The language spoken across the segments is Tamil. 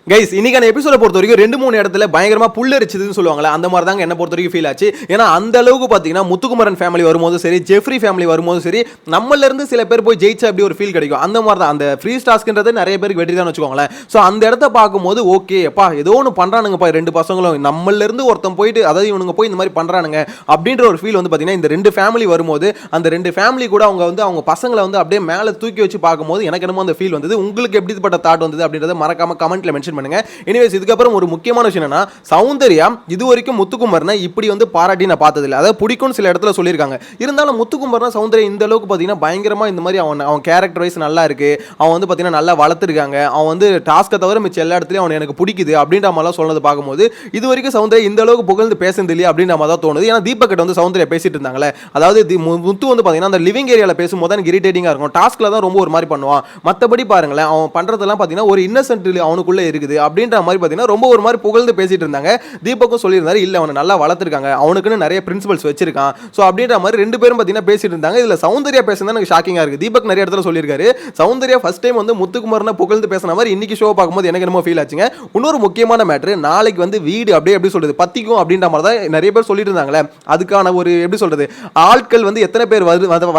கைஸ் இன்னைக்கான எபிசோட பொறுத்த வரைக்கும் 2-3 இடத்துல பயங்கரமா புல்லரிச்சதுன்னு சொல்லுவாங்கல்ல, அந்த மாதிரி தாங்க என்ன பொறுத்த வரைக்கும் ஃபீல் ஆச்சு. ஏன்னா அந்த அளவுக்கு பார்த்தீங்கன்னா முத்துக்குமரன் ஃபேமிலி வரும்போது சரி, ஜெஃப்ரி ஃபேமிலி வரும்போது சரி, நம்மள இருந்து சில பேர் போய் ஜெயிச்சா அப்படி ஒரு ஃபீல் கிடைக்கும். அந்த மாதிரி தான் அந்த ஃப்ரீ டாஸ்க்ன்றது நிறைய பேருக்கு வெற்றி தான் வச்சுக்கோங்களேன். ஸோ அந்த இடத்த பார்க்கும்போது ஓகே அப்பா ஏதோ ஒன்று பண்றானுங்கப்பா, 2 பசங்களும் நம்மள இருந்து ஒருத்தன் போயிட்டு அதாவது இவனுங்க போய் இந்த மாதிரி பண்றானுங்க அப்படின்ற ஒரு ஃபீல் வந்து பார்த்தீங்கன்னா இந்த 2 ஃபேமிலி வரும்போது அந்த 2 ஃபேமிலி கூட அவங்க பசங்களை வந்து அப்படியே மேலே தூக்கி வச்சு பார்க்கும்போது எனக்கு என்னமோ அந்த ஃபீல் வந்தது. உங்களுக்கு எப்படிப்பட்ட தாட் வந்தது அப்படின்றத மறக்காம கமெண்ட்ல மென்ஷன் பண்ணுங்க. எனிவேஸ் இதுக்கப்புறம் ஒரு முக்கியமான விஷயம் என்னன்னா, சௌந்தர்யா இது வரைக்கும் முத்துக்குமரனை இப்படி வந்து பாராட்டி நான் பார்த்ததில்லை. அதாவது பிடிக்கும் சில இடத்துல சொல்லியிருக்காங்க. இருந்தாலும் முத்துக்குமரனா சௌந்தர்யா இந்த அளவுக்கு பார்த்தீங்கன்னா பயங்கரமா இந்த மாதிரி அவன் கேரக்டர் வைஸ் நல்லா இருக்கு, அவன் வந்து பார்த்தீங்கன்னா நல்லா வளர்த்துருக்காங்க, அவன் வந்து டாஸ்க்கை தவிர மிச்ச எல்லா இடத்துலையும் அவன் எனக்கு பிடிக்குது அப்படின்ற மாதிரிலாம் சொன்னது பார்க்கும்போது இது வரைக்கும் சௌந்தர்யா இந்த அளவுக்கு புகழ்ந்து பேசுறது இல்லையா அப்படின்ற மாதிரி தான் தோணுது. ஏன்னா தீபக் கிட்ட வந்து சௌந்தர்யா பேசிட்டு இருந்தாங்களே, அதாவது முத்து வந்து பார்த்தீங்கன்னா அந்த லிவிங் ஏரியாவில் பேசும்போது எனக்கு இரிட்டேட்டிங்காக இருக்கும், டாஸ்க்ல தான் ரொம்ப ஒரு மாதிரி பண்ணுவான், மற்றபடி பாருங்களேன் அவன் பண்றதெல்லாம் பார்த்தீங்கன்னா ஒரு இன்னசென்ட் அவனுக்குள்ள இருக்குது அப்படின்ற மாதிரி பார்த்தீங்கன்னா ரொம்ப ஒரு மாதிரி புகழ்ந்து பேசிட்டு இருந்தாங்க. தீபக்கும் சொல்லியிருந்தாரு இல்ல அவனை நல்லா வளர்த்துருக்காங்க, அவனுக்குன்னு நிறைய பிரின்சிபல்ஸ் வச்சிருக்கான், ஸோ அப்படின்ற மாதிரி 2 பேரும் பார்த்தீங்கன்னா பேசிட்டு இருந்தாங்க. இதுல சௌந்தர்யா பேசுனது எனக்கு ஷாக்கிங்கா இருக்கு. தீபக் நிறைய இடத்துல சொல்லியிருக்காரு, சௌந்தர்யா ஃபர்ஸ்ட் டைம் வந்து முத்துக்குமரனை புகழ்ந்து பேசின மாதிரி இன்னைக்கு ஷோ பார்க்கும்போது எனக்கு என்னமோ ஃபீல் ஆச்சுங்க. இன்னொரு முக்கியமான மேட்ரு, நாளைக்கு வந்து வீடு அப்படியே எப்படி சொல்றது பத்திக்கும் அப்படின்ற மாதிரி தான் நிறைய பேர் சொல்லிட்டு இருந்தாங்களே, அதுக்கான ஒரு எப்படி சொல்றது ஆட்கள் வந்து எத்தனை பேர்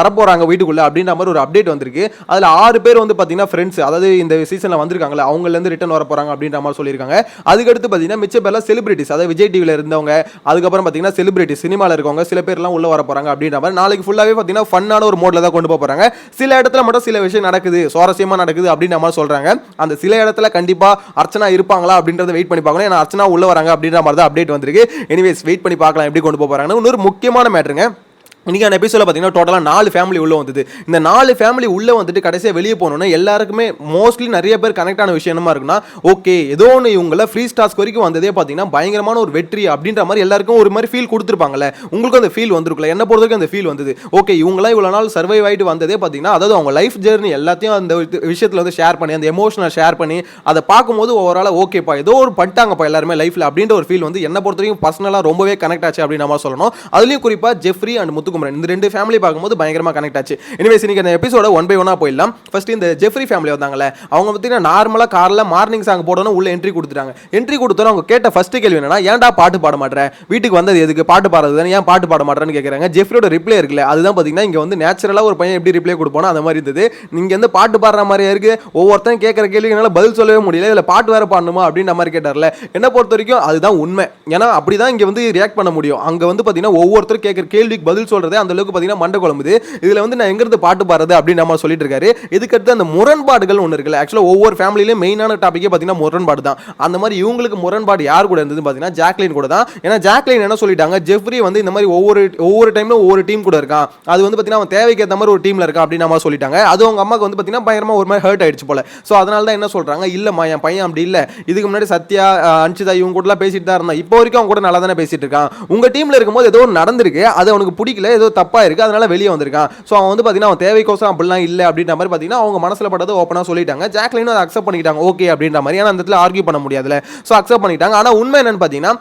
வரப்போறாங்க வீட்டுக்குள்ள அப்படின்ற மாதிரி ஒரு அப்டேட் வந்திருக்கு. அதுல 6 பேர் வந்து பார்த்தீங்கன்னா ஃப்ரெண்ட்ஸ், அதாவது இந்த சீசன்ல வந்திருக்காங்களே அவங்கல இருந்து ரிட்டர்ன் வர போறாங்க அப்படின்ற மாதிரி சொல்லியிருக்காங்க. அதுக்கடுத்து பார்த்தீங்கன்னா மிச்ச பேர்லாம் செலிபிரிட்டிஸ், அதாவது விஜய் டிவியில் இருந்தவங்க, அதுக்கப்புறம் பார்த்தீங்கன்னா செலிபிரிட்டிஸ் சினிமாவில் இருக்கவங்க சில பேர்லாம் உள்ள வர போறாங்க அப்படின்ற மாதிரி நாளைக்கு ஃபுல்லாகவே பார்த்தீங்கன்னா ஃபன்னான ஒரு மோட்ல தான் கொண்டு போறாங்க. சில இடத்துல மட்டும் சில விஷயம் நடக்குது, சுவாரஸ்யமா நடக்குது அப்படின்ற மாதிரி சொல்றாங்க. அந்த சில இடத்துல கண்டிப்பா அர்ச்சனா இருப்பாங்களா அப்படின்றத வெயிட் பண்ணி பார்க்கணும். ஏன்னா அர்ச்சனா உள்ள வராங்க அப்படின்ற மாதிரி தான் அப்டேட் வந்திருக்கு. எனிவேஸ் வெயிட் பண்ணி பார்க்கலாம் எப்படி கொண்டு போறாங்க. இன்னொரு முக்கியமான மேட்டருங்க, இன்னைக்கான எபிசோட பார்த்தீங்கன்னா டோட்டலாக 4 ஃபேமிலி உள்ள வந்தது. இந்த 4 ஃபேமிலி உள்ள வந்துட்டு கடைசியாக வெளியே போனோன்னா எல்லாருக்குமே மோஸ்ட்லி நிறைய பேர் கனெக்ட் ஆன விஷயம் என்னமா இருக்குன்னா, ஓகே ஏதோ ஒன்று இவங்கள ஃப்ரீ டாஸ்க் வரைக்கும் வந்ததே பார்த்தீங்கன்னா பயங்கரமான ஒரு வெற்றி அப்படின்ற மாதிரி எல்லாருக்கும் ஒரு மாதிரி ஃபீல் கொடுத்துருப்பாங்கல்ல. உங்களுக்கு அந்த ஃபீல் வந்துருக்குல்ல, என்ன பொறுத்த வரைக்கும் அந்த ஃபீல் வந்தது. ஓகே இவங்களாம் இவ்வளோ நாள் சர்வைவ் ஆகிட்டு வந்ததே பார்த்தீங்கன்னா அதாவது அவங்க லைஃப் ஜேர்னி எல்லாத்தையும் அந்த விஷயத்தில் வந்து ஷேர் பண்ணி அந்த எமோஷனல் ஷேர் பண்ணி அதை பார்க்கும்போது ஓவரால் ஓகேப்பா ஏதோ ஒரு பண்ணிட்டாங்கப்பா எல்லாருமே லைஃப்பில் அப்படின்ற ஒரு ஃபீல் வந்து என்ன பொறுத்த வரைக்கும் பர்சனலாக ரொம்பவே கனெக்ட் ஆச்சு அப்படின்னு நம்ம சொல்லணும். அதுலேயும் குறிப்பாக ஜெஃப்ரி அண்ட் முத்துக்குமரன் இந்த 2 ஃபேமிலி பார்க்கும்போது பயங்கரமா கனெக்ட் ஆச்சு. எனிவேஸ் இன்னைக்கு இந்த எபிசோட 1 by 1 போயிடலாம். ஃபர்ஸ்ட் இந்த ஜெஃப்ரி ஃபேமிலி வந்தாங்கல, அவங்க பார்த்தீங்கன்னா நார்மலா கார்ல மார்னிங் சாங் போடணும் உள்ள என்ட்ரி கொடுத்துட்டாங்க. என்ட்ரி கொடுத்தோம் அவங்க கேட்ட ஃபர்ஸ்ட் கேள்வி என்னன்னா, ஏன்டா பாட்டு பாட மாட்டற, வீட்டுக்கு வந்தது எதுக்கு, பாட்டு பாடுறது தானே, ஏன் பாட்டு பாட மாட்டறன்னு கேக்குறாங்க. ஜெஃப்ரியோட ரிப்ளை இருக்குல்ல, அதுதான் பாத்தீங்கன்னா இங்க வந்து நேச்சுரலா ஒரு பையன் எப்படி ரிப்ளை கொடுப்பானோ அந்த மாதிரி இருந்தது. நீங்க வந்து பாட்டு பாடுற மாதிரியா இருக்கு, ஒவ்வொருத்தன் கேட்கற கேள்விக்கு என்னால பதில் சொல்லவே முடியல, இதுல பாட்டு வேற பாடணுமா அப்படின்ற மாதிரி கேட்டார்ல. என்ன பொறுத்த வரைக்கும் அதுதான் உண்மை. ஏன்னா அப்படிதான் இங்க வந்து ரியாக்ட் பண்ண முடியும். அங்க வந்து பாத்தீங்கன்னா ஒவ்வொருத்தரும் கேட்கற கேள்விக்கு பதில் சொல்றதே அந்த அளவுக்கு பாத்தீங்கன்னா மண்டை குழம்புது. இதுல வந்து நான் எங்க இருந்து பாட்டு பாடுறது அப்படின்னு நம்ம சொல்லிட்டு இருக்காரு. இதுக்கு அடுத்து அந்த முரண்பாடுகள் ஒன்று இருக்குல்ல, ஆக்சுவலா ஒவ்வொரு ஃபேமிலியிலும் மெயினான டாபிக்கே பார்த்தீங்கன்னா முரண்பாடு தான். அந்த மாதிரி இவங்களுக்கு முரண்பாடு யார் கூட இருந்தது பார்த்தீங்கன்னா ஜாக்லின் கூட தான். ஏன்னா ஜாக்லின் என்ன சொல்லிட்டாங்க, ஜெஃப்ரி வந்து இந்த மாதிரி ஒவ்வொரு டைம்ல ஒவ்வொரு டீம் கூட இருக்கான், அது வந்து பார்த்தீங்கன்னா அவன் தேவைக்கு ஏற்ற மாதிரி ஒரு டீம்ல இருக்கான் அப்படின்னு நம்ம சொல்லிட்டாங்க. அது அவங்க அம்மாக்கு வந்து பார்த்தீங்கன்னா பயங்கரமா ஒரு மாதிரி ஹர்ட் ஆயிடுச்சு போல. ஸோ அதனால தான் என்ன சொல்றாங்க, இல்லம்மா என் பையன் அப்படி இல்லை, இதுக்கு முன்னாடி சத்யா அன்ஷிதா இவங்க கூட பேசிட்டு தான் இருந்தான், இப்போ வரைக்கும் அவங்க கூட நல்லா தானே பேசிட்டு இருக்கான், உங்க டீம்ல இருக்கும்போது ஏதோ நடந்திருக்கு, அது அவனுக்கு பிடிக்கல, ஏதோ தப்பா இருக்கு, அதனால வெளியே வந்திருக்கான். ஸோ அவன் வந்து பார்த்தீங்கன்னா அவன் தேவைக்கோசம் அப்படிலாம் இல்லை அப்படின்ற மாதிரி பார்த்தீங்கன்னா அவங்க மனசில் பட்டது ஓப்பனாக சொல்லிட்டாங்க. ஜாக்லினும் அதை அக்செப்ட் பண்ணிட்டாங்க ஓகே அப்படின்ற மாதிரி. ஏன்னா அந்த இடத்துல ஆர்கியூ பண்ண முடியாதுல, ஸோ அக்செப்ட் பண்ணிட்டாங்க. ஆனால் உண்மை என்னன்னு பார்த்தீங்கன்னா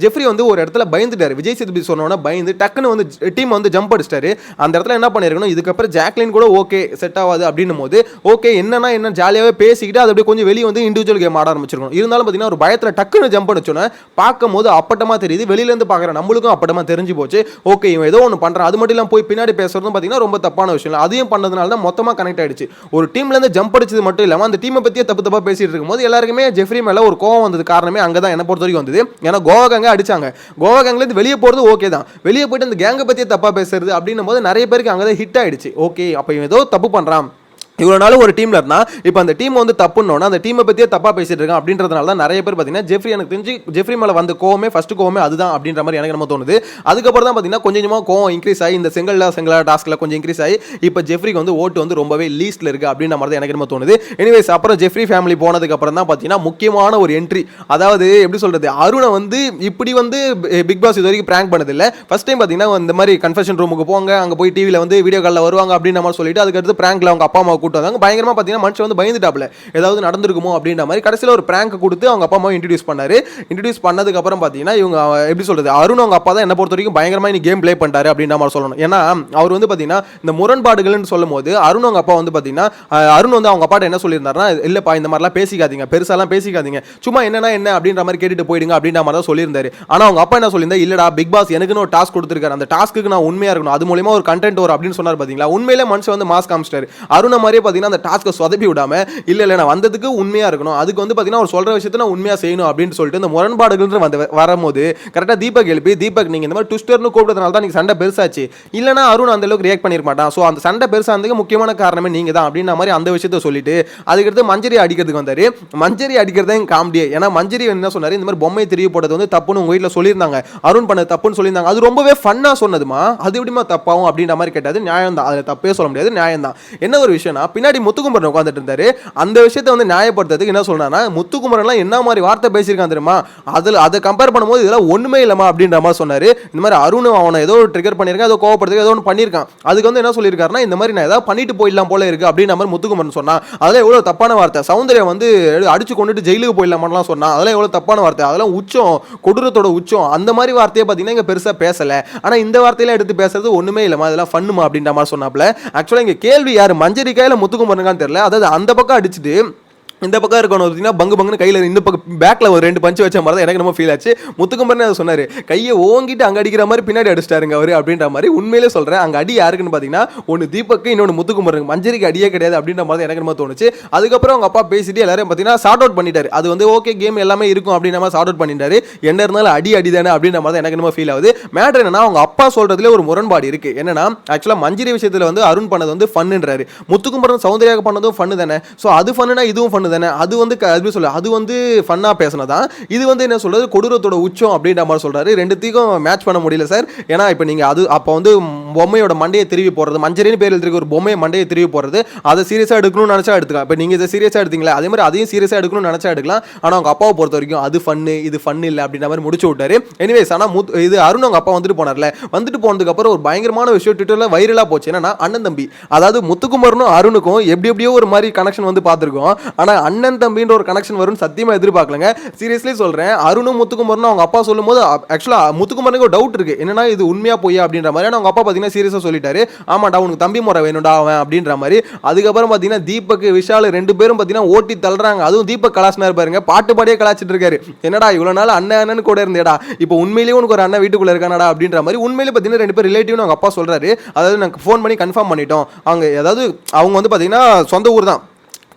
ஜெஃப்ரி வந்து ஒரு இடத்துல பயந்துட்டாரு. விஜய் சேதுபதி சொன்னோன்னா பயந்து டக்குன்னு வந்து டீம் வந்து ஜம்ப் அடிச்சிட்டாரு. அந்த இடத்துல என்ன பண்ணிருக்கணும், இதுக்கப்புறம் ஜாக்லின் கூட ஓகே செட் ஆகாது அப்படின்னும் போது ஓகே என்னன்னா என்ன ஜாலியாகவே பேசிக்கிட்டு அது அப்படியே கொஞ்சம் வெளியே வந்து இண்டிவிஜுவல் கேம் ஆட ஆரம்பிச்சிருக்கணும். இருந்தாலும் பார்த்தீங்கன்னா ஒரு பயத்தில் டக்குன்னு ஜம்ப் அடிச்சோன்னா பார்க்கும் போது அப்பட்டமாக தெரியுது, வெளியிலேருந்து பார்க்குற நம்மளுக்கும் அப்பட்டமாக தெரிஞ்சு போச்சு. ஓகே இவன் ஏதோ ஒன்று பண்ணுறான், அது மட்டும் இல்லாமல் போய் பின்னாடி பேசுறதும் பார்த்தீங்கன்னா ரொம்ப தப்பான விஷயம். அதையும் பண்ணதுனால தான் மொத்தமா கனெக்ட் ஆயிடுச்சு. ஒரு டீம்ல இருந்து ஜம்ப் அடிச்சது மட்டும் இல்லாம அந்த டீமை பத்தியே தப்பா பேசிட்டு இருக்கும்போது எல்லாருக்குமே ஜெஃப்ரி மேல ஒரு கோவம் வந்தது. காரணமே அங்கதான் என்ன பொறுத்த வரைக்கும் வந்தது. ஏன்னா கோவா கேங்க அடிச்சாங்க, கோவா கேங்ல இருந்து வெளியே போறது ஓகே தான், வெளியே போயிட்டு அந்த கேங்க பத்தியே தப்பா பேசுறது அப்படின்னும் போது நிறைய பேருக்கு அங்கதான் ஹிட் ஆயிடுச்சு. ஓகே அப்ப ஏதோ தப்பு பண்றான், இவ்வளோ நாள் ஒரு டீமில் இருந்தால் இப்போ அந்த டீம் வந்து தப்புன்னோன்னா அந்த டீமை பற்றியே தப்பாக பேசிட்டு இருக்கான் அப்படின்றதுனால தான் நிறைய பேர் பார்த்தீங்கன்னா ஜெஃப்ரி எனக்கு தெரிஞ்சு ஜெஃப்ரி மேலே வந்த கோவமே ஃபர்ஸ்ட் கோவமே அதுதான் அப்படின்ற மாதிரி எனக்கு நம்ம தோணுது. அதுக்கப்புறம் தான் பார்த்தீங்கன்னா கொஞ்சம் கொஞ்சமாக கோவம் இன்க்ரீஸ் ஆகி இந்த செங்கலா டாஸ்கில் கொஞ்சம் இன்க்ரீஸ் ஆகி இப்போ ஜெஃப்ரிக்கு வந்து ஓட்டு வந்து ரொம்பவே லீஸ்ட்டில் இருக்குது அப்படின்ற மாதிரி தான் எனக்கு நம்ம தோணுது. எனிவேஸ் அப்புறம் ஜெஃப்ரி ஃபேமிலி போனதுக்கப்புறம் தான் பார்த்தீங்கன்னா முக்கியமான ஒரு என்ட்ரி, அதாவது எப்படி சொல்கிறது, அருணை வந்து இப்படி வந்து பிக் பாஸ் இது வரைக்கும் பிராங்க் பண்ணதில்லை. ஃபர்ஸ்ட் டைம் பார்த்தீங்கன்னா இந்த மாதிரி கன்ஃபெஷன் ரூமுக்கு போங்க, அங்கே போய் டிவியில் வந்து வீடியோ காலில் வருவாங்க அப்படின்ற மாதிரி சொல்லிட்டு அதுக்கடுத்து பிராங்க்ல அவங்க அப்பா அம்மா கூட்டு வந்தாங்க. பயங்கரமா பார்த்தீங்கன்னா மனுஷன் வந்து பயந்துட்டாப்ல, ஏதாவது நடந்திருக்குமோ அப்படின்ற மாதிரி. கடைசியில் ஒரு பிராங்க் கொடுத்து அவங்க அப்பா அம்மாவை இன்ட்ரடியூஸ் பண்ணாரு. இன்ட்ரடியூஸ் பண்ணதுக்கு அப்புறம் பார்த்தீங்கன்னா இவங்க எப்படி சொல்றது, அருண் அவங்க அப்பா தான் என்ன பொறுத்த வரைக்கும் பயங்கரமா இன்னைக்கு கேம் ப்ளே பண்ணிட்டாரு அப்படின்ற மாதிரி சொல்லணும். ஏன்னா அவர் வந்து பார்த்தீங்கன்னா இந்த முரண்பாடுகள்னு சொல்லும் போது அருண் அவங்க அப்பா வந்து பார்த்தீங்கன்னா அருண் வந்து அவங்க அப்பாட்ட என்ன சொல்லியிருந்தாருன்னா, இல்லப்பா இந்த மாதிரிலாம் பேசிக்காதீங்க, பெருசாலாம் பேசிக்காதீங்க, சும்மா என்னன்னா என்ன அப்படின்ற மாதிரி கேட்டுட்டு போயிடுங்க அப்படின்ற மாதிரி தான் சொல்லியிருந்தாரு. ஆனா அவங்க அப்பா என்ன சொல்லியிருந்தா, இல்லடா பிக் பாஸ் எனக்குன்னு ஒரு டாஸ்க் கொடுத்துருக்காரு, அந்த டாஸ்க்கு நான் உண்மையா இருக்கணும், அது மூலமா ஒரு கண்டென்ட் வரும் அப்படின்னு சொன்னார். பாத்தீங்களா, உண்மையிலே மனுஷன் வந்து மாஸ் காமிச்சிட்டாரு. அருண மாதிரியே பாத்தீங்கன்னா அந்த டாஸ்க்கை சொதப்பி விடாம, இல்ல நான் வந்ததுக்கு உண்மையா இருக்கணும், அதுக்கு வந்து பாத்தீங்கன்னா அவர் சொல்ற விஷயத்தை நான் உண்மையா செய்யணும் அப்படின்னு சொல்லிட்டு இந்த முரண்பாடுகள் வந்து வரும்போது கரெக்டா தீபக் எழுப்பி, தீபக் நீங்க இந்த மாதிரி ட்விஸ்டர்னு கூப்பிட்டதுனால தான் நீங்க சண்டை பெருசாச்சு, இல்லனா அருண் அந்த அளவுக்கு ரியாக்ட் பண்ணிருக்க மாட்டான், சோ அந்த சண்டை பெருசானதுக்கு முக்கியமான காரணமே நீங்க தான் அப்படின்ற மாதிரி அந்த விஷயத்தை சொல்லிட்டு அதுக்கடுத்து மஞ்சரி அடிக்கிறதுக்கு வந்தாரு. மஞ்சரி அடிக்கிறதே காமெடி. ஏன்னா மஞ்சரி என்ன சொன்னாரு, இந்த மாதிரி பொம்மை தெரிய போட்டது வந்து தப்புன்னு உங்க வீட்டில் சொல்லியிருந்தாங்க, அருண் பண்ணது தப்புன்னு சொல்லியிருந்தாங்க, அது ரொம்பவே ஃபன்னா சொன்னதுமா, அது எப்படிமா தப்பாகும் அப்படின்ற மாதிரி கேட்டாது. நியாயம் தான், அதில் தப்பே சொல்ல முடியாது, நியாயம் தான். என்ன ஒரு விஷயம்னா, பின்னாடி முத்துக்குமரன் உட்காந்துட்டு இருந்தாரு. அந்த விஷயத்தை வந்து நியாயப்படுத்துறதுக்கு என்ன சொல்றானா, முத்துக்குமரன்லாம் என்ன மாதிரி வார்த்தை பேசியிருக்கான் தெரியுமா, அதில் அதை கம்பேர் பண்ணும்போது இதெல்லாம் ஒண்ணுமே இல்லமா அப்படின்ற மாதிரி சொன்னாரு. இந்த மாதிரி அருண் அவனை ஏதோ ட்ரிகர் பண்ணியிருக்கான், ஏதோ கோவப்படுறதுக்கு ஏதோ ஒன்று பண்ணியிருக்கான், அதுக்கு வந்து என்ன சொல்லியிருக்காருன்னா, இந்த மாதிரி நான் ஏதாவது பண்ணிட்டு போயிடலாம் போல இருக்கு அப்படின்ற மாதிரி முத்துக்குமரன் சொன்னா. அதெல்லாம் எவ்வளவு தப்பான வார்த்தை. சௌந்தர்யா வந்து அடிச்சு கொண்டுட்டு ஜெயிலுக்கு போயிடலாமான்லாம் சொன்னா, அதெல்லாம் எவ்வளவு தப்பான வார்த்தை, அதெல்லாம் உச்சம், கொடூரத்தோட உச்சம். அந்த மாதிரி வார்த்தையை பார்த்தீங்கன்னா இங்க பெருசா பேசல, ஆனா இந்த வார்த்தையில எடுத்து பேசுறது ஒண்ணுமே இல்லமா, அதெல்லாம் ஃபன்னுமா அப்படின்ற மாதிரி சொன்னாப்ல. ஆக்சுவலா இங்க கேள்வி யாரு, மஞ்சரிக்கா இல்ல முத்துக்குமரனுக்கான்னு தெரியல. அதாவது அந்த பக்கம் அடிச்சுட்டு இந்த பக்கம் இருக்கணும் பார்த்தீங்கன்னா பங்கு பங்குன்னு கையில் இந்த பக்கம் பேக்கில் ஒரு 2 பஞ்சு வச்ச மாதிரி தான் எனக்கு ரொம்ப ஃபீல் ஆச்சு. முத்துக்குமரன் அதை சொன்னார், கையை ஓங்கிட்டு அங்கே அடிக்கிற மாதிரி பின்னாடி அடிச்சிட்டாருங்க அவர் அப்படின்ற மாதிரி. உண்மையிலே சொல்கிறேன், அங்கே அடி யாருக்குன்னு பார்த்தீங்கன்னா ஒன்று தீபக்கு, இன்னொன்று முத்துக்குமரன். மஞ்சரிக்கு அடியே கிடையாது அப்படின்ற மாதிரி எனக்கு ரொம்ப தோணுச்சு. அதுக்கப்புறம் அவங்க அப்பா பேசிட்டு எல்லாரும் பார்த்தீங்கன்னா சார்ட் அவுட் பண்ணிட்டாரு. அது வந்து ஓகே கேம் எல்லாமே இருக்கும் அப்படின்ற மாதிரி சார்ட் அவுட் பண்ணிட்டாரு. என்ன இருந்தாலும் அடி தானே அப்படின்ற மாதிரி தான் எனக்கு ரொம்ப ஃபீல் ஆகுது. மேட்டர் என்னன்னா, அவங்க அப்பா சொல்றதுல ஒரு முரண்பாடு இருக்கு. என்னன்னா ஆக்சுவலாக மஞ்சரி விஷயத்தில் வந்து அருண் பண்ணது வந்து ஃபன்னுன்றாரு, முத்துக்குமரன் சௌந்தர்யாக பண்ணதும் ஃபன்னு தானே, ஸோ அது ஃபன்னுனா இதுவும் ஃபன்னு தானே, அது வந்து எப்படி சொல்ல, அது வந்து ஃபன்னா பேசினதான், இது வந்து என்ன சொல்றது கொடூரத்தோட உச்சம் அப்படின்ற மாதிரி சொல்றாரு. ரெண்டுத்தையும் மேட்ச் பண்ண முடியல சார். ஏன்னா இப்போ நீங்க அது அப்போ வந்து பொம்மையோட மண்டையை திருவி போடுறது, மஞ்சரின்னு பேர் எழுதிருக்க ஒரு பொம்மையை மண்டையை திருவி போடுறது, அதை சீரியஸா எடுக்கணும்னு நினைச்சா எடுத்துக்கலாம். இப்போ நீங்க இதை சீரியஸா எடுத்தீங்களா, அதே மாதிரி அதையும் சீரியஸா எடுக்கணும்னு நினைச்சா எடுக்கலாம். ஆனா அவங்க அப்பாவை பொறுத்த வரைக்கும் அது ஃபன்னு, இது ஃபன் இல்லை அப்படின்ற மாதிரி முடிச்சு விட்டாரு. எனிவேஸ், ஆனா இது அருண் அவங்க அப்பா வந்துட்டு போனார்ல, வந்துட்டு போனதுக்கு அப்புறம் ஒரு பயங்கரமான விஷயம் ட்விட்டர்ல வைரலா போச்சு. என்னன்னா அண்ணன் தம்பி, அதாவது முத்துக்குமரனும் அருணுக்கும் எப்படியோ ஒரு மாதிரி கனெக்ஷன் வந்து பார்த்துருக்கோம். ஆனா அண்ணன் தம்பின்ற ஒரு கனெக்ஷன் வரும்னு சத்தியமா எதிர்பார்க்கலங்க. சீரியஸ்லி சொல்றேன், அருணும் முத்துக்குமரனும் அவங்க அப்பா சொல்லும்போது ஆக்சுவலா முத்துக்குமரனுக்கு ஒரு டவுட் இருக்கு, என்னன்னா இது உண்மையா போய் அப்படின்ற மாதிரி. அவங்க அப்பா பாத்தீங்கன்னா சீரியஸா சொல்லிட்டாரு, ஆமாடா உனக்கு தம்பி முறை வேணும்டா அவன் அப்படின்ற மாதிரி. அதுக்கப்புறம் பாத்தீங்கன்னா தீபக் விஷால் 2 பேரும் பாத்தீங்கன்னா ஓட்டி தள்ளுறாங்க. அதுவும் தீபக் கலாச்சினா பாருங்க, பாட்டு பாடியே கலாச்சிட்டு இருக்காரு. என்னடா இவ்வளவு நாள் அண்ணன் கூட இருந்தேடா, இப்போ உண்மையிலேயே உனக்கு ஒரு அண்ணன் வீட்டுக்குள்ள இருக்கானடா அப்படின்ற மாதிரி. உண்மையிலே பாத்தீங்கன்னா 2 பேர் ரிலேட்டிவ்னு அவங்க அப்பா சொல்றாரு. அதாவது நாங்கள் ஃபோன் பண்ணி கன்ஃபார்ம் பண்ணிட்டோம், அவங்க வந்து பாத்தீங்கன்னா சொந்த ஊர் தான்,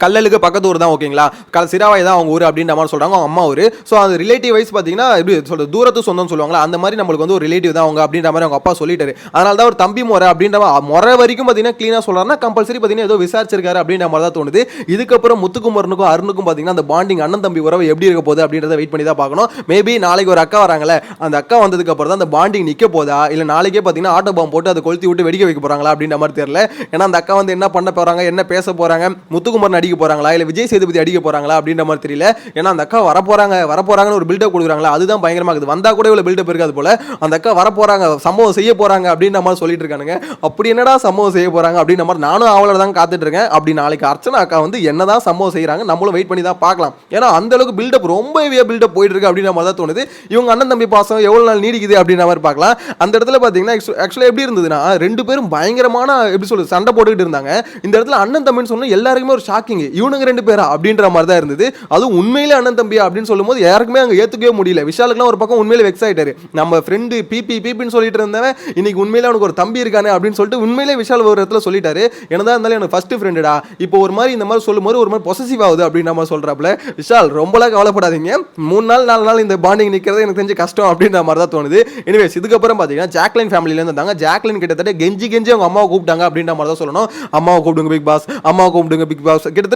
கல்லலுக்கு பக்கத்து ஊர் தான், ஓகேங்களா, சிராவாய் தான் அவங்க ஊர் அப்படின்ற மாதிரி சொல்கிறாங்க, அவங்க அம்மா ஊர். ஸோ அது ரிலேட்டிவ் வைஸ் பார்த்தீங்கன்னா எப்படி சொல்கிறது, தூரத்து சொந்தம்னு சொல்லுவாங்களா, அந்த மாதிரி நம்மளுக்கு வந்து ஒரு ரிலேட்டிவ் தான் அவங்க அப்படின்ற மாதிரி அவங்க அப்பா சொல்லிட்டாரு. அதனால தான் ஒரு தம்பி முறை அப்படின்ற முறை வரைக்கும் பார்த்தீங்கன்னா க்ளீனாக சொல்கிறாருன்னா, கம்பல்சரி பார்த்தீங்கன்னா ஏதோ விசாரிச்சிருக்காரு அப்படின்ற மாதிரி தான் தோணுது. இதுக்கப்புறம் முத்துக்குமரனுக்கும் அருணுக்கும் பார்த்தீங்கன்னா அந்த பாண்டிங் அண்ணன் தம்பி உறவு எப்படி இருக்க போகுது அப்படின்றத வெயிட் பண்ணி தான் பார்க்கணும். மேபி நாளைக்கு ஒரு அக்கா வராங்களே, அந்த அக்கா வந்ததுக்கு அப்புறம் தான் அந்த பாண்டிங் நிற்க போதா, இல்லை நாளைக்கே பார்த்தீங்கன்னா ஆட்டோ பாம்பு போட்டு அதை கொளுத்தி விட்டு வெடிக்க வைக்க போகிறாங்களா அப்படின்ற மாதிரி தெரியல. ஏன்னா அந்த அக்கா வந்து என்ன பண்ண போகிறாங்க, என்ன பேச போகிறாங்க, முத்துக்குமரன் அடிக்க போகிறாங்களா, இல்லை விஜய் சேதுபதி அடிக்க போறாங்களா அப்படின்ற மாதிரி தெரியல. ஏன்னா அந்த அக்கா வரப்போறாங்கன்னு ஒரு பில்டப் கொடுக்குறாங்களா, அதுதான் பயங்கரமா இருக்குது. வந்தா கூட இவ்வளவு பில்டப் இருக்காது போல. அந்த அக்கா வரப்போறாங்க, சம்பவம் செய்ய போறாங்க அப்படின்ற மாதிரி சொல்லிட்டு இருக்கானுங்க. அப்படி என்னடா சம்பவம் செய்ய போறாங்க அப்படின்ற மாதிரி நானும் அவளோட தான் காத்துட்டு இருக்கேன். அப்படி நாளைக்கு அர்ச்சனா அக்கா வந்து என்னதான் சம்பவம் செய்யறாங்க நம்மளும் வெயிட் பண்ணி தான் பார்க்கலாம். ஏன்னா அந்த அளவுக்கு பில்டப் ரொம்ப ஹெவியா பில்டப் போயிட்டு இருக்கு அப்படின்ற மாதிரி தான் தோணுது. இவங்க அண்ணன் தம்பி பாசம் எவ்வளவு நாள் நீடிக்குது அப்படின்ற மாதிரி பார்க்கலாம். அந்த இடத்துல பாத்தீங்கன்னா ஆக்சுவலா எப்படி இருந்ததுன்னா, 2 பேரும் பயங்கரமான எப்படி சொல்றது சண்டை போட்டுக்கிட்டு இருந்தாங்க. இந்த இடத்துல அண்ணன் தம்பின்னு சொன்னா எல்லாருக்குமே ஒரு ஷாக்கிங், இவனுங்க 2 பேரா அப்படின்ற மாதிரி தான் இருந்தது. அதுவும் உண்மையிலே அண்ணன் தம்பியா அப்படின்னு சொல்லும்போது யாருக்குமே அங்க ஏத்துக்கவே முடியல. விஷாலுக்குலாம் ஒரு பக்கம் உண்மையிலே வெக்ஸ் ஆயிட்டாரு. நம்ம ஃப்ரெண்டு பிபின்னு சொல்லிட்டு இருந்தவன் இன்னைக்கு உண்மையிலே அவனுக்கு ஒரு தம்பி இருக்கானே அப்படின்னு சொல்லிட்டு உண்மையிலே விஷால் ஒரு இடத்துல சொல்லிட்டாரு. என்னதான் இருந்தாலும் எனக்கு ஃபர்ஸ்ட் ஃப்ரெண்டுடா, இப்போ ஒரு மாதிரி இந்த மாதிரி சொல்லும்போது ஒரு மாதிரி பொசசிவ் ஆகுது அப்படின்னு நம்ம சொல்றாப்ல. விஷால் ரொம்பலாம் கவலைப்படாதீங்க, 3 நாள் 4 நாள் இந்த பாண்டிங் நிக்கிறது எனக்கு தெரிஞ்சு கஷ்டம் அப்படின்ற மாதிரி தான் தோணுது. எனிவேஸ், இதுக்கப்புறம் பாத்தீங்கன்னா ஜாக்லின் ஃபேமிலில இருந்து வந்தாங்க. ஜாக்லின் கிட்டத்தட்ட கெஞ்சி அவங்க அம்மாவை கூப்பிட்டாங்க அப்படின்ற மாதிரி தான் சொல்லணும். அம்மாவை கூப்பிடுங்க பிக் பாஸ், அம்மாவை கூப்பிடுங்க பிக் பாஸ். கிட்டத்தட்ட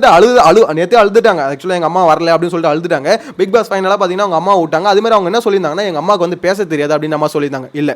நேற்று அழுதுட்டாங்க. ஆக்சுவலாக எங்கள் அம்மா வரல அப்படின்னு சொல்லிட்டு அழுதுட்டாங்க. பிக் பாஸ் ஃபைனலாக பார்த்தீங்கன்னா அவங்க அம்மா விட்டாங்க. அது மாதிரி அவங்க என்ன சொல்லியிருந்தாங்கன்னா, எங்கள் அம்மாவுக்கு வந்து பேச தெரியாது அப்படின்னு அம்மா சொல்லியிருந்தாங்க. இல்லை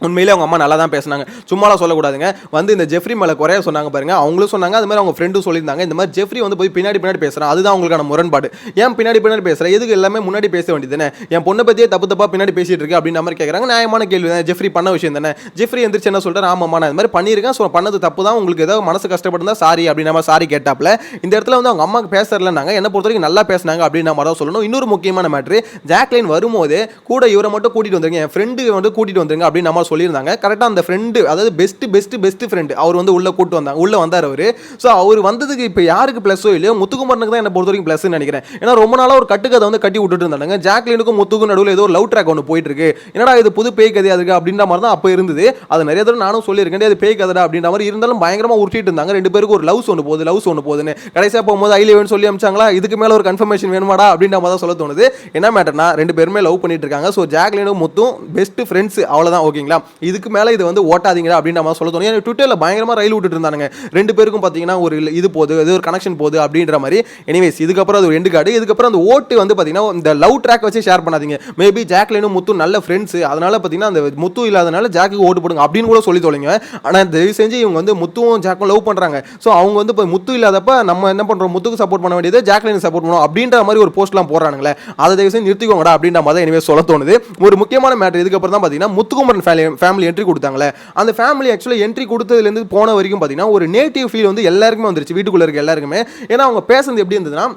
உண்மையிலே அவங்க அம்மா நல்லா தான் பேசினாங்க, சும்மாலாம் சொல்லக்கூடாதுங்க. வந்து இந்த ஜெஃப்ரி மேலே குறைய சொன்னாங்க பாருங்க, அவங்களும் சொன்னாங்க, அது மாதிரி அவங்க ஃப்ரெண்டும் சொல்லியிருந்தாங்க, இந்த மாதிரி ஜெஃப்ரி வந்து போய் பின்னாடி பேசுகிறான், அதுதான் அவங்களுக்கான முரண்பாடு. ஏன் பின்னாடி பேசுகிறேன், எதுக்கு எல்லாமே முன்னாடி பேச வேண்டியது தானே, என் பொண்ணை பற்றியே தப்பாக பின்னாடி பேசிட்டு இருக்கு அப்படின்ற மாதிரி கேட்குறாங்க. நியாயமான கேள்வி தான், ஜெஃப்ரி பண்ண விஷயம் தானே. ஜெஃப்ரி எந்திரிச்சு என்ன சொல்கிறார், ஆமாம்மா நான் இந்த மாதிரி பண்ணியிருக்கேன், ஸோ பண்ணது தப்பு தான், உங்களுக்கு ஏதாவது மனசு கஷ்டப்பட்டு தான் சாரி அப்படின்ற மாதிரி சாரி கேட்டாப்ல. இந்த இடத்துல வந்து அவங்க அம்மாவுக்கு பேசுறதுலனாங்க, என்ன பொறுத்த வரைக்கும் நல்லா பேசினாங்க அப்படின்ற மாதிரி தான் சொல்லணும். இன்னொரு முக்கியமான மேட்ரு, ஜாக்லின் வரும்போது கூட இவரை மட்டும் கூட்டிட்டு வந்துருங்க, என் ஃப்ரெண்டு வந்து கூட்டிட்டு வந்துருங்க அப்படின்னு நம்ம சொல்லியிருந்தாங்க. கரெக்டாக அந்த ஃப்ரெண்டு, அதாவது பெஸ்ட் ஃப்ரெண்டு அவர் வந்து உள்ள கூட்டு வந்தாங்க, உள்ள வந்தார் அவரு. ஸோ அவர் வந்ததுக்கு இப்போ யாருக்கு ப்ளஸோ இல்லையோ முத்துக்குமரனுக்கு தான் என்ன பொறுத்த வரைக்கும் ப்ளஸ்ன்னு நினைக்கிறேன். ஏன்னா ரொம்ப நாளாக ஒரு கட்டுக்கதை வந்து கட்டி விட்டுட்டு இருந்தாங்க. ஜாக்லினுக்கும் முத்துக்கும் நடுவில் ஏதோ ஒரு லவ் ட்ராக் ஒன்று போயிட்டு இருக்கு, என்னடா இது புது பேய் கதையா இருக்கு அப்படின்ற மாதிரி தான் அப்போ இருந்தது. அது நிறைய தடவை நானும் சொல்லியிருக்கேன், அது பேய் கதைடா அப்படின்ற மாதிரி இருந்தாலும் பயங்கரமாக உருட்டிட்டு இருந்தாங்க. ரெண்டு பேருக்கு ஒரு லவ்ஸ் ஒன்று போகுதுன்னு கடைசியாக போகும்போது ஐ லவ் யூ சொல்லி அமிச்சாங்களா, இதுக்கு மேலே ஒரு கன்ஃபர்மேஷன் வேணுமாடா அப்படின்ற மாதிரி தான் சொல்ல தோணுது. என்ன மேட்டர்னா ரெண்டு பேருமே லவ் பண்ணிட்டு இருக்காங்க. ஸோ ஜாக்லினும் முத்தும் பெஸ்ட் ஃப்ரெண்ட்ஸ், அவ்வளோதான். ஓகேங்களா, இதுக்கு மேலே இது வந்து ஓட்டாதீங்க அப்படின்ற மாதிரி சொல்ல தோணும். ட்விட்டரில் பயங்கரமாக ரயில் விட்டுட்டு இருந்தாங்க ரெண்டு பேருக்கும். பார்த்தீங்கன்னா ஒரு இது போகுது, ஏதோ ஒரு கனெக்ஷன் போகுது அப்படின்ற மாதிரி. எனிவேஸ் இதுக்கப்புறம் அது ஒரு எண்டு கார்டு. இதுக்கப்புறம் அந்த ஓட்டு வந்து பார்த்தீங்கன்னா இந்த லவ் ட்ராக் வச்சு ஷேர் பண்ணாதீங்க. மேபி ஜாக்லினும் முத்து நல்ல ஃப்ரெண்ட்ஸ், அதனால பார்த்தீங்கன்னா அந்த முத்து இல்லாதனால ஜாக்கு ஓட்டு போடுங்க அப்படின்னு கூட சொல்லி தொலைங்க. ஆனால் தயவு செஞ்சு இவங்க வந்து முத்துவும் ஜாக்கும் லவ் பண்ணுறாங்க. ஸோ அவங்க வந்து இப்போ முத்து இல்லாதப்ப நம்ம என்ன பண்ணுறோம், முத்துக்கு சப்போர்ட் பண்ண வேண்டியது ஜாக்லினுக்கு சப்போர்ட் பண்ணணும் அப்படின்ற மாதிரி ஒரு போஸ்ட்லாம் போடுறாங்களே, அதை தயவு செஞ்சு நிறுத்திக்கோங்கடா அப்படின்ற மாதிரி எனவே சொல்ல தோணுது. ஒரு முக்கியமான மேட்டர் இதுக்கப்புறம் தான் பார்த்தீங்கன்னா முத்துக்குமரன் ஃபேமிலி என்ட்ரி கொடுத்தாங்களே, அந்த ஃபேமிலி ஆக்சுவலாக என்ட்ரி கொடுத்ததுலேருந்து போன வரைக்கும் பார்த்தீங்கன்னா ஒரு நேட்டிவ் ஃபீல் வந்து எல்லாருக்குமே வந்துருச்சு, வீட்டுக்குள்ளே இருக்க எல்லாருக்குமே. ஏன்னா அவங்க பேசுறது எப்படி இருந்ததுன்னா,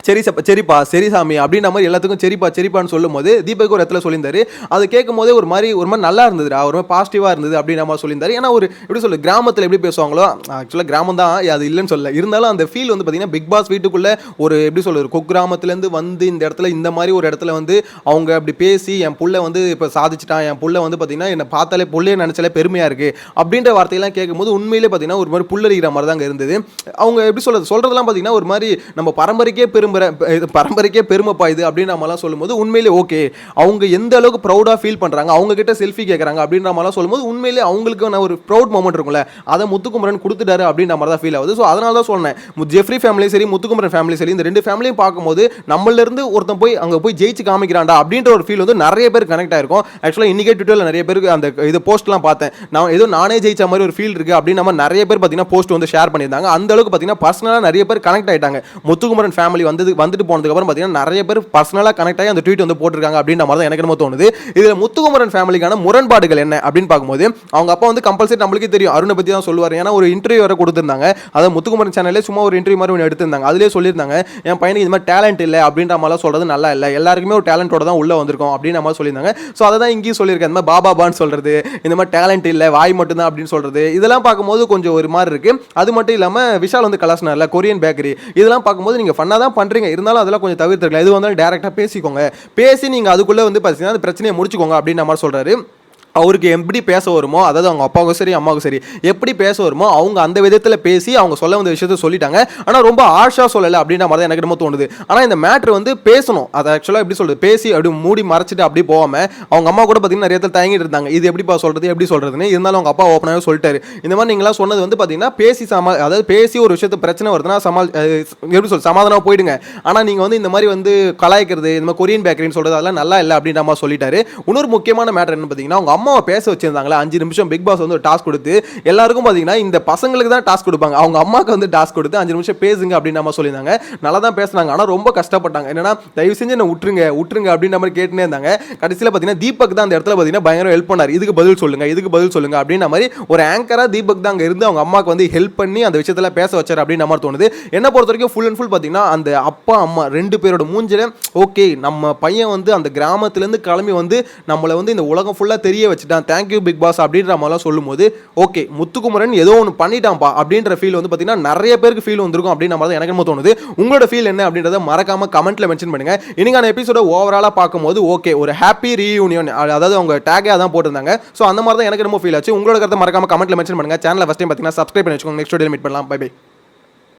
சரிப்பா சரி சாமி அப்படின்ற மாதிரி எல்லாத்துக்கும் சரிப்பான்னு சொல்லும் போது தீபக் ஒரு இடத்துல சொல்லியிருந்தாரு. அது கேட்கும் போதே ஒரு மாதிரி நல்லா இருந்ததுடா, ஒரு மாதிரி பாசிட்டிவாக இருந்தது அப்படின்ற மாதிரி சொல்லியிருந்தாரு. ஏன்னா ஒரு எப்படி சொல்லு, கிராமத்தில் எப்படி பேசுவாங்களோ, ஆக்சுவலாக கிராமம் தான் அது இல்லைன்னு சொல்ல, இருந்தாலும் அந்த ஃபீல் வந்து பார்த்தீங்கன்னா பிக் பாஸ் வீட்டுக்குள்ளே ஒரு எப்படி சொல்லுறது, குக்கிராமத்துலேருந்து வந்து இந்த இடத்துல இந்த மாதிரி ஒரு இடத்துல வந்து அவங்க அப்படி பேசி என் புள்ள வந்து இப்போ சாதிச்சிட்டான், என் புள்ள வந்து பார்த்தீங்கன்னா என்னை பார்த்தாலே புள்ளையே நினச்சாலே பெருமையாக இருக்குது அப்படின்ற வார்த்தையெல்லாம் கேட்கும்போது உண்மையிலே பார்த்தீங்கன்னா ஒரு மாதிரி புல்லரிக்கிற மாதிரி தாங்க இருந்தது. அவங்க எப்படி சொல்கிறதெல்லாம் பார்த்தீங்கன்னா ஒரு மாதிரி நம்ம பரம்பரைக்கே பெருமைப்பா இது அப்படின்னு நம்மலாம் சொல்லும்போது உண்மையிலே ஓகே, அவங்க எந்த அளவுக்கு ப்ரௌடாக ஃபீல் பண்ணுறாங்க, அவங்க கிட்ட செல்ஃபி கேட்குறாங்க அப்படின்ற மாதிரிலாம் சொல்லும்போது உண்மையிலே அவங்களுக்கு ஒரு ப்ரௌட் மொமெண்ட் இருக்கும்ல, அதை முத்துக்குமரன் கொடுத்துட்டாரு அப்படின்ற மாதிரி தான் ஃபீல் ஆகுது. ஸோ அதனால தான் சொன்னேன், ஜெஃப்ரி ஃபேமிலியும் சரி முத்துக்குமரன் ஃபேமிலி சரி, இந்த ரெண்டு ஃபேமிலியும் பார்க்கும்போது நம்மளிருந்து ஒருத்தன் போய் அங்கே போய் ஜெயிச்சு காமிக்கிறான்டா அப்படின்ற ஒரு ஃபீல் வந்து நிறைய பேர் கனெக்ட் ஆயிருக்கும். ஆக்சுவலாக இன்னைக்கே ட்விட்டரில் நிறைய பேருக்கு அந்த இது போஸ்ட்லாம் பார்த்தேன், நான் ஏதோ நானே ஜெயிச்ச மாதிரி ஒரு ஃபீல் இருக்குது அப்படின்னு நம்ம நிறைய பேர் பார்த்தீங்கன்னா போஸ்ட் வந்து ஷேர் பண்ணியிருந்தாங்க. அந்த அளவுக்கு பார்த்தீங்கன்னா பர்சனலாக நிறைய பேர் கனெக்ட் ஆகிட்டாங்க. முத்துக்குமரன் ஃபேமிலி வந்துட்டு போனதுக்கு அப்புறம் பார்த்தீங்கன்னா நிறைய பேர் பர்சனலாக கனெக்ட் ஆகி அந்த ட்வீட் வந்து போட்டிருக்காங்க அப்படின்ற மாதிரி தான் எனக்கு என்னமோ தோணுது. இதில் முத்துக்குமரன் ஃபேமிலிக்கான முரண்பாடுகள் என்ன அப்படின்னு பார்க்கும்போது அவங்க அப்பா வந்து கம்பல்சரி நம்மளுக்கே தெரியும், அருணை பற்றி தான் சொல்லுவார். ஏன்னா ஒரு இன்டர்வியூ வர கொடுத்துருந்தாங்க, அதாவது முத்துக்குமரன் சேனல்லே சும்மா ஒரு இன்டர்வியூ மாதிரி ஒன்று எடுத்திருந்தாங்க. அதிலே சொல்லியிருந்தாங்க, என் பையனுக்கு இது மாதிரி டேலண்ட் இல்லை அப்படின்ற மாதிரிலாம் சொல்கிறது நல்லா இல்லை, எல்லாருக்குமே ஒரு டேலண்டோட தான் உள்ளே வந்திருக்கோம் அப்படின்ற மாதிரி சொல்லியிருந்தாங்க. ஸோ அதை தான் இங்கேயும் சொல்லியிருக்கேன், இந்த மாதிரி பாபான்னு சொல்கிறது, இந்த மாதிரி டேலண்ட் இல்லை வாய் மட்டும்தான் அப்படின்னு சொல்கிறது, இதெல்லாம் பார்க்கும்போது கொஞ்சம் ஒரு மாதிரி இருக்குது. அது மட்டும் இல்லாமல் விஷால் வந்து கலாஸ்னார்ல கொரியன் பேக்கரி, இதெல்லாம் பார்க்கும்போது நீங்கள் ஃபன்னாக தான் பண்ணுறீங்க, இருந்தாலும் அதெல்லாம் கொஞ்சம் தவிர்த்துருக்கலாம், எது வந்தாலும் டேரெக்டாக பேசிக்கோங்க, பேசி நீங்கள் அதுக்குள்ளே வந்து பார்த்தீங்கன்னா அந்த பிரச்சனையை முடிச்சுக்கோங்க அப்படின்ற மாதிரி சொல்கிறாரு. அவருக்கு எப்படி பேச வருமோ, அதாவது அவங்க அப்பாவுக்கும் சரி அம்மாவுக்கும் சரி எப்படி பேச வருமோ அவங்க அந்த விதத்தில் பேசி அவங்க சொல்ல வந்த விஷயத்த சொல்லிட்டாங்க. ஆனால் ரொம்ப ஆஷா சொல்லலை அப்படின்ற மாதிரி தான் எனக்கு என்னமோ தோணுது. ஆனால் இந்த மேட்ரு வந்து பேசணும், அதை ஆக்சுவலாக எப்படி சொல்கிறது, பேசி அப்படி மூடி மறைச்சிட்டு அப்படி போகாமல் அவங்க அம்மா கூட பார்த்தீங்கன்னா நிறைய இடத்துல தயங்கிட்டு இருந்தாங்க, இது எப்படிப்பா சொல்கிறது எப்படி சொல்கிறதுன்னு. இருந்தாலும் அவங்க அப்பா ஓப்பனாகவே சொல்லிட்டாரு, இந்த மாதிரி நீங்களாம் சொன்னது வந்து பார்த்தீங்கன்னா பேசி அதாவது பேசி ஒரு விஷயத்து பிரச்சனை வருதுன்னா எப்படி சமாதானம் போயிடுங்க. ஆனால் நீங்கள் வந்து இந்த மாதிரி வந்து கலாய்க்கிறது, இந்த மாதிரி கொரியன் பேக்கரின்னு சொல்கிறது அதெல்லாம் நல்லா இல்லை அப்படின்ற மாதிரி சொல்லிட்டாரு. இன்னொரு முக்கியமான மேட்டர் என்ன பார்த்தீங்கன்னா, அவங்க அம்மாவை பேச வச்சிருந்தாங்களா 5 நிமிஷம் பிக் பாஸ் வந்து ஒரு டாஸ்க் கொடுத்து எல்லாருக்கும் பார்த்தீங்கன்னா இந்த பசங்களுக்கு தான் டாஸ்க் கொடுப்பாங்க, அவங்க அம்மாவுக்கு வந்து டாஸ்க் கொடுத்து 5 நிமிஷம் பேசுங்க அப்படின்னு நம்ம சொல்லியிருந்தாங்க. நல்லா தான் பேசுனாங்க, ஆனால் ரொம்ப கஷ்டப்பட்டாங்க. என்னன்னா தயவு செஞ்சு என்ன விட்டுருங்க அப்படின்ற மாதிரி கேட்டுனே இருந்தாங்க. கடைசியில் பார்த்தீங்கன்னா தீபக் தான் அந்த இடத்துல பார்த்தீங்கன்னா பயங்கர ஹெல்ப் பண்ணார், இதுக்கு பதில் சொல்லுங்க அப்படின்ற மாதிரி ஒரு ஆங்கரா தீபக் தான் அங்கே இருந்து அவங்க அம்மாவுக்கு வந்து ஹெல்ப் பண்ணி அந்த விஷயத்தில் பேச வச்சார் அப்படின்னு மாதிரி தோணுது. என்ன பொறுத்த வரைக்கும் ஃபுல் அண்ட் ஃபுல் பார்த்தீங்கன்னா அந்த அப்பா அம்மா ரெண்டு பேரோட மூஞ்சில ஓகே நம்ம பையன் வந்து அந்த கிராமத்துலேருந்து கிளம்பி வந்து நம்மளை வந்து இந்த உலகம் ஃபுல்லாக தெரிய வச்சுட்டான், தேங்க்யூ பிக் பாஸ் அப்படின்ற மாதிரிலாம் சொல்லும்போது ஓகே முத்துக்குமரன் ஏதோ ஒன்று பண்ணிட்டான்ப்பா அப்படின்ற ஃபீல் வந்து பார்த்தீங்கன்னா நிறைய பேருக்கு ஃபீல் வந்திருக்கும் அப்படின்ற மாதிரி எனக்கு என்ன தோணுது. உங்களோட ஃபீல் என்ன அப்படின்றத மறக்காம கமெண்ட்ல மென்ஷன் பண்ணுங்க. இன்னைக்கான எபிசோட ஓவராலாக பார்க்கும்போது ஓகே ஒரு ஹாப்பி ரீயூனியன், அதாவது அவங்க டேகே தான் போட்டிருந்தாங்க. ஸோ அந்த மாதிரி தான் எனக்கு ரொம்ப ஃபீல் ஆச்சு. உங்களோட கருத்தை மறக்காம கமெண்ட்ல மென்ஷன் பண்ணுங்க. சேனலை ஃபர்ஸ்ட் டைம் பார்த்தீங்கன்னா சப்ஸ்கிரைப் பண்ணி வச்சுக்கோங்க. நெக்ஸ்ட் வீடியோவில் மீட் பண்ணலாம். Bye by.